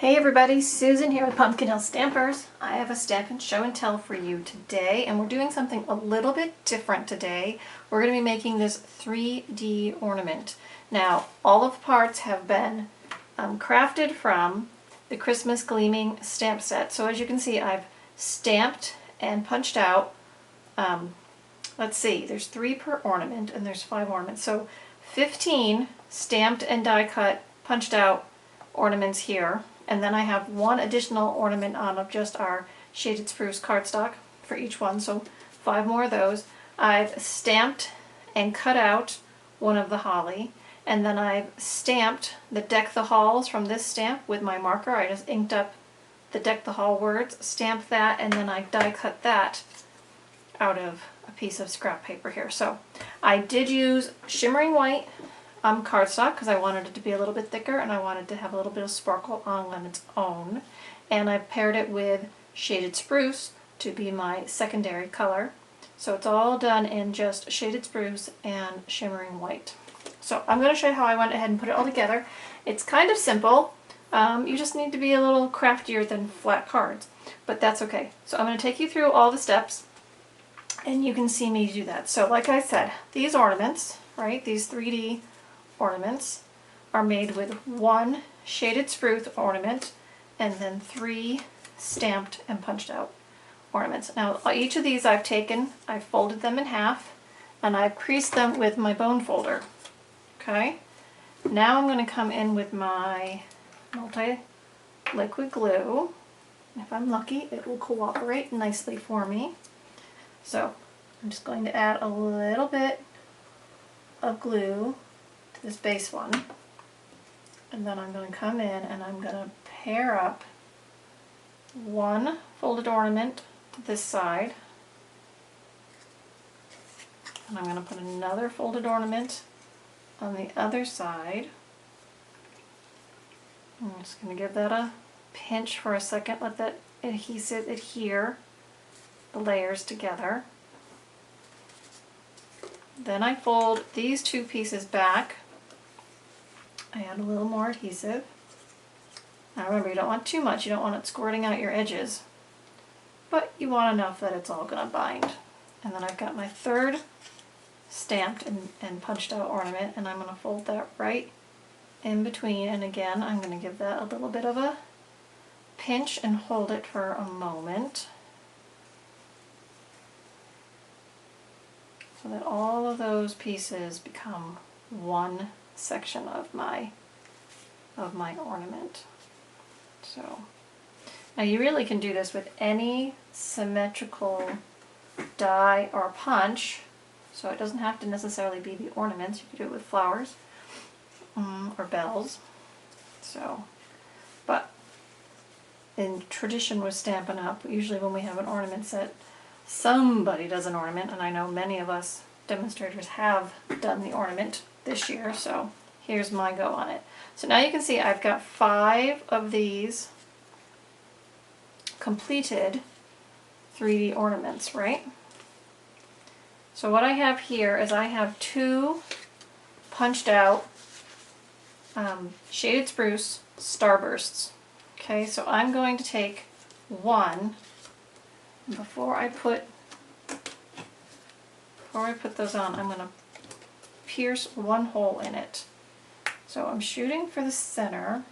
Hey everybody, Susan here with Pumpkin Hill Stampers. I have a Stampin' Show and Tell for you today, and we're doing something a little bit different today. We're going to be making this 3D ornament. Now, all of the parts have been crafted from the Christmas Gleaming stamp set. So as you can see, I've stamped and punched out, let's see, there's 3 per ornament and there's 5 ornaments. So 15 stamped and die cut, punched out ornaments here. And then I have 1 additional ornament on of just our shaded spruce cardstock for each one, so 5 more of those. I've stamped and cut out one of the holly, and then I've stamped the Deck the Halls from this stamp with my marker. I just inked up the Deck the Hall words, stamped that, and then I die cut that out of a piece of scrap paper here. So I did use shimmering white cardstock because I wanted it to be a little bit thicker and I wanted to have a little bit of sparkle on its own. And I paired it with shaded spruce to be my secondary color. So it's all done in just shaded spruce and shimmering white. So I'm going to show you how I went ahead and put it all together. It's kind of simple. You just need to be a little craftier than flat cards, but that's okay. So I'm going to take you through all the steps and you can see me do that. So like I said, these ornaments, right, these 3D ornaments are made with 1 shaded spruce ornament and then 3 stamped and punched out ornaments. Now each of these I've folded them in half and I've creased them with my bone folder. Okay, now I'm going to come in with my multi-liquid glue. If I'm lucky, it will cooperate nicely for me. So I'm just going to add a little bit of glue to this base one, and then I'm going to come in and I'm going to pair up 1 folded ornament to this side, and I'm going to put another folded ornament on the other side. I'm just going to give that a pinch for a second, let that adhesive adhere the layers together. Then I fold these 2 pieces back. I add a little more adhesive. Now remember, you don't want too much, you don't want it squirting out your edges, but you want enough that it's all going to bind. And then I've got my 3rd stamped and punched out ornament, and I'm going to fold that right in between, and again I'm going to give that a little bit of a pinch and hold it for a moment so that all of those pieces become 1 section of my ornament. So now you really can do this with any symmetrical die or punch, so it doesn't have to necessarily be the ornaments. You can do it with flowers or bells. So, but in tradition with Stampin' Up, usually when we have an ornament set, somebody does an ornament, and I know many of us demonstrators have done the ornament this year, so here's my go on it. So now you can see I've got 5 of these completed 3D ornaments, right? So what I have here is I have 2 punched out shaded spruce starbursts. Okay, so I'm going to take 1, and before I put those on, I'm going to pierce 1 hole in it. So I'm shooting for the center,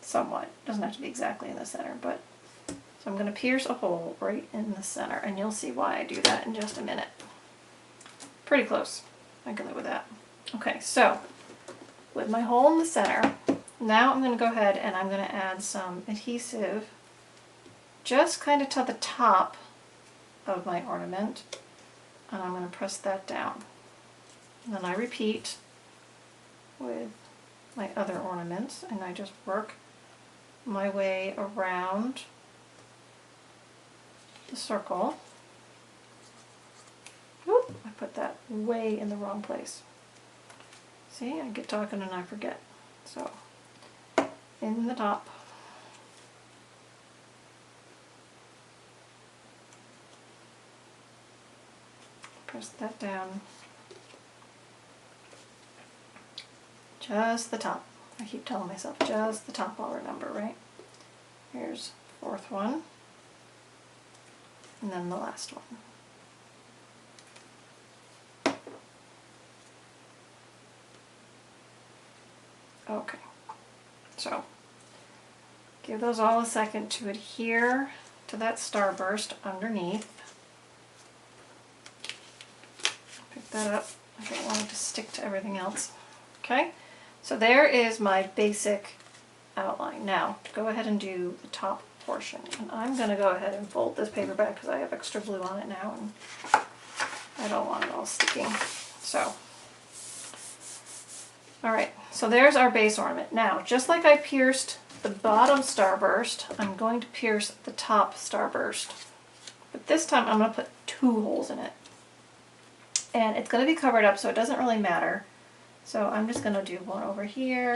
somewhat. Doesn't have to be exactly in the center, but so I'm going to pierce a hole right in the center, and you'll see why I do that in just a minute. Pretty close. I can live with that. Okay, so with my hole in the center, now I'm going to go ahead and I'm going to add some adhesive just kind of to the top of my ornament, and I'm going to press that down. And then I repeat with my other ornaments, and I just work my way around the circle. Oop, I put that way in the wrong place. See, I get talking and I forget. So, in the top. Press that down. Just the top. I keep telling myself just the top I'll remember, right? Here's the fourth one, and then the last one. Okay, so give those all a second to adhere to that starburst underneath. Pick that up. I don't want it to stick to everything else. Okay, so there is my basic outline. Now, go ahead and do the top portion. And I'm going to go ahead and fold this paper back because I have extra glue on it now and I don't want it all sticking. So, alright, so there's our base ornament. Now, just like I pierced the bottom starburst, I'm going to pierce the top starburst. But this time I'm going to put 2 holes in it. And it's going to be covered up so it doesn't really matter. So I'm just going to do one over here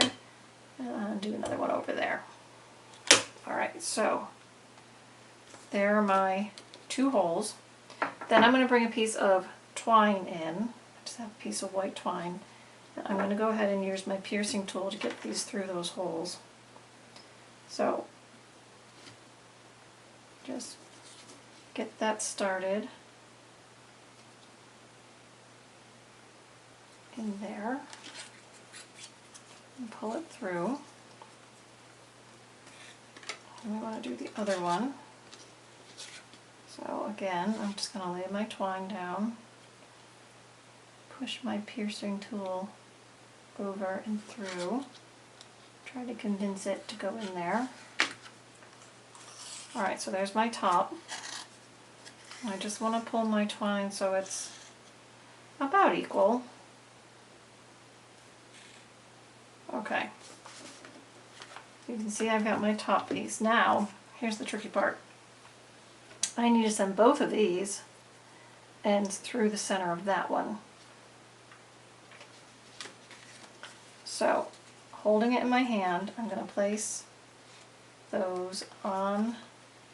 and do another one over there. Alright, so there are my 2 holes. Then I'm going to bring a piece of twine in. I just have a piece of white twine. And I'm going to go ahead and use my piercing tool to get these through those holes. So just get that started in there and pull it through. And we want to do the other one. So again, I'm just going to lay my twine down, push my piercing tool over and through, try to condense it to go in there. Alright, so there's my top. I just want to pull my twine so it's about equal. Okay. You can see I've got my top piece. Now, here's the tricky part. I need to send both of these ends through the center of that one. So, holding it in my hand, I'm going to place those on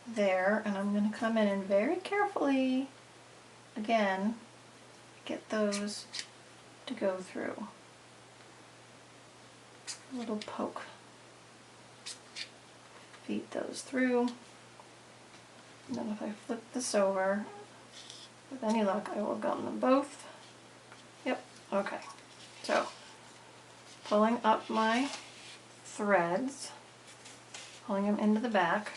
there, and I'm going to come in and very carefully, again, get those to go through. A little poke. Feed those through. And then if I flip this over, with any luck, I will gum them both. Yep, okay. So, pulling up my threads, pulling them into the back.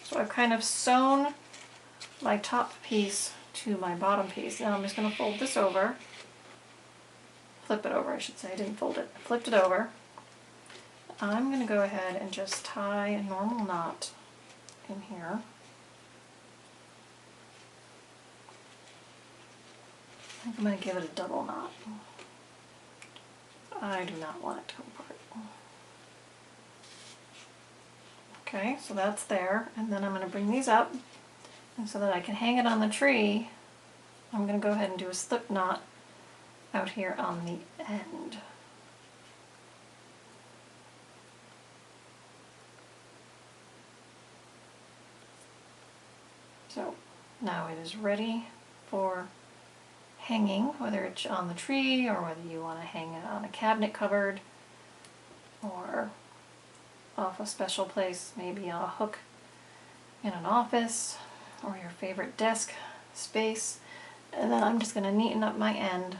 So I've kind of sewn my top piece to my bottom piece. Now I'm just going to fold this over. Flip it over, I should say. I didn't fold it. I flipped it over. I'm going to go ahead and just tie a normal knot in here. I think I'm going to give it a double knot. I do not want it to come apart. Okay, so that's there, and then I'm going to bring these up, and so that I can hang it on the tree, I'm going to go ahead and do a slip knot out here on the end. So now it is ready for hanging, whether it's on the tree or whether you want to hang it on a cabinet cupboard or off a special place, maybe on a hook in an office or your favorite desk space. And then I'm just going to neaten up my end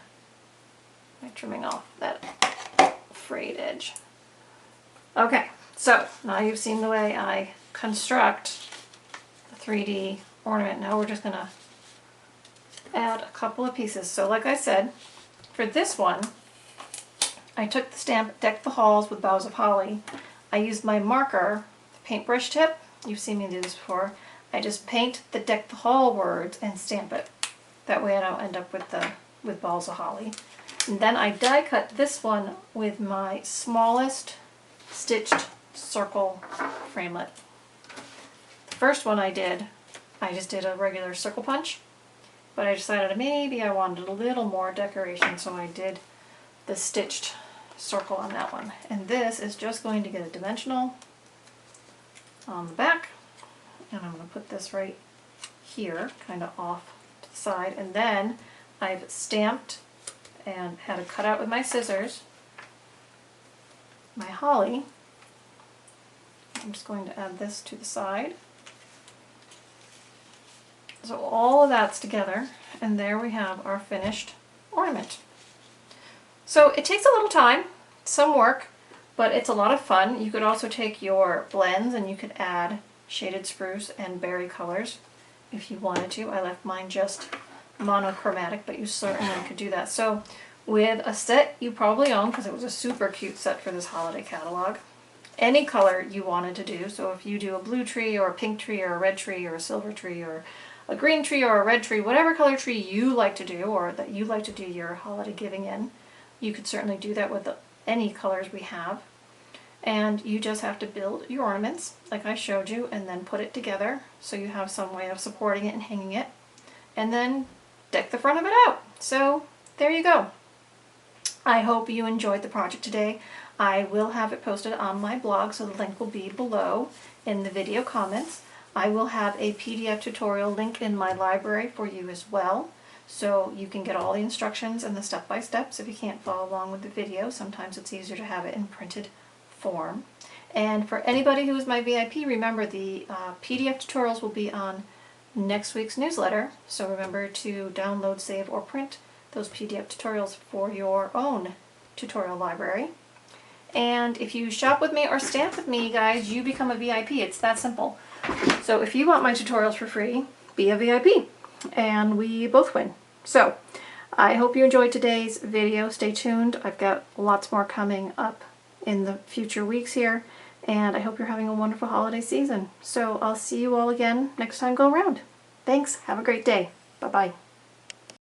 by trimming off that frayed edge. Okay, so now you've seen the way I construct the 3D ornament. Now we're just going to add a couple of pieces. So like I said, for this one, I took the stamp Deck the Halls with Boughs of Holly. I used my marker, the paintbrush tip. You've seen me do this before. I just paint the Deck the Hall words and stamp it. That way I don't end up with Balls of Holly. And then I die cut this one with my smallest stitched circle framelit. The first one I just did a regular circle punch. But I decided maybe I wanted a little more decoration, so I did the stitched circle on that one. And this is just going to get a dimensional on the back. And I'm going to put this right here, kind of off to the side. And then I've stamped and had a cutout with my scissors my holly. I'm just going to add this to the side. So all of that's together, and there we have our finished ornament. So it takes a little time, some work, but it's a lot of fun. You could also take your blends and you could add shaded spruce and berry colors if you wanted to. I left mine just monochromatic, but you certainly could do that. So with a set you probably own, because it was a super cute set for this holiday catalog, any color you wanted to do. So if you do a blue tree or a pink tree or a red tree or a silver tree or a green tree or a red tree, whatever color tree you like to do or that you like to do your holiday giving in, you could certainly do that with any colors we have. And you just have to build your ornaments like I showed you and then put it together so you have some way of supporting it and hanging it, and then deck the front of it out. So there you go. I hope you enjoyed the project today. I will have it posted on my blog, so the link will be below in the video comments. I will have a PDF tutorial link in my library for you as well, so you can get all the instructions and the step-by-steps if you can't follow along with the video. Sometimes it's easier to have it in printed form. And for anybody who is my VIP, remember the PDF tutorials will be on next week's newsletter, so remember to download, save, or print those PDF tutorials for your own tutorial library. And if you shop with me or stamp with me, guys, you become a VIP. It's that simple. So if you want my tutorials for free, be a VIP, and we both win. So I hope you enjoyed today's video. Stay tuned. I've got lots more coming up in the future weeks here, and I hope you're having a wonderful holiday season. So I'll see you all again next time go around. Thanks. Have a great day. Bye-bye.